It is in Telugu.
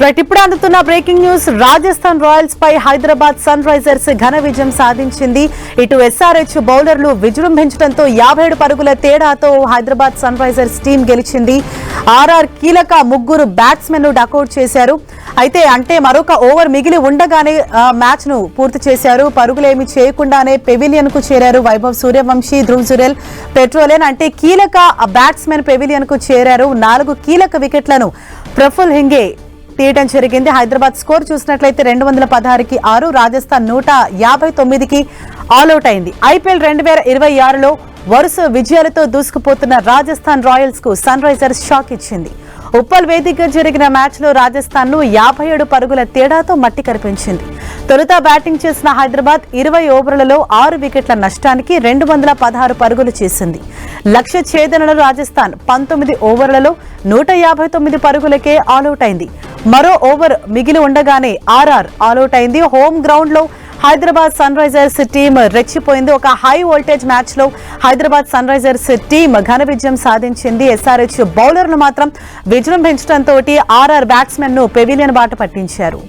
రైట్, ఇప్పుడు అందుతున్న బ్రేకింగ్ న్యూస్. రాజస్థాన్ రాయల్స్ పై హైదరాబాద్ సన్ రైజర్స్ ఘన విజయం సాధించింది. ఇటు ఎస్ఆర్హెచ్ బౌలర్లు విజృంభించడంతో 57 పరుగుల తేడాతో హైదరాబాద్ సన్ రైజర్స్ టీం గెలిచింది. ఆర్ఆర్ కీలక ముగ్గురు బ్యాట్స్మెన్ ను డకౌట్ చేశారు. అయితే మరొక ఓవర్ మిగిలి ఉండగానే మ్యాచ్ ను పూర్తి చేశారు. పరుగులేమి చేయకుండానే పెవిలియన్ కు చేరారు వైభవ్ సూర్యవంశీ, ధ్రువ్ జురెల్, పెట్రోలియన్ కీలక బ్యాట్స్మెన్ పెవిలియన్ కు చేరారు. 4 కీలక వికెట్లను ప్రఫుల్ హింగే తీయడం జరిగింది. హైదరాబాద్ స్కోర్ చూసినట్లయితే 216కి 6, రాజస్థాన్ 159కి ఆల్అౌట్ అయింది. ఐపీఎల్ 2026లో వరుస విజయాలతో దూసుకుపోతున్న రాజస్థాన్ రాయల్స్ కు సన్ రైజర్స్ షాక్ ఇచ్చింది. ఉప్పల్ వేదికగా జరిగిన మ్యాచ్ లో రాజస్థాన్ ను 57 పరుగుల తేడాతో మట్టి కరిపించింది. తొలుత బ్యాటింగ్ చేసిన హైదరాబాద్ 20 ఓవర్లలో 6 వికెట్ల నష్టానికి 216 పరుగులు చేసింది. లక్ష్య ఛేదనలో రాజస్థాన్ 19 ఓవర్లలో 159 పరుగులకే ఆల్అౌట్ అయింది. మరో ఓవర్ మిగిలి ఉండగానే ఆర్ఆర్ ఆల్అౌట్ అయింది. హోమ్ గ్రౌండ్ లో హైదరాబాద్ సన్ రైజర్స్ టీం రెచ్చిపోయింది. ఒక హై వోల్టేజ్ మ్యాచ్ లో హైదరాబాద్ సన్ రైజర్స్ టీం ఘన విజయం సాధించింది. ఎస్ఆర్హెచ్ బౌలర్లు మాత్రం విజృంభించడంతో ఆర్ఆర్ బ్యాట్స్మెన్ ను పెవిలియన్ బాట పట్టించారు.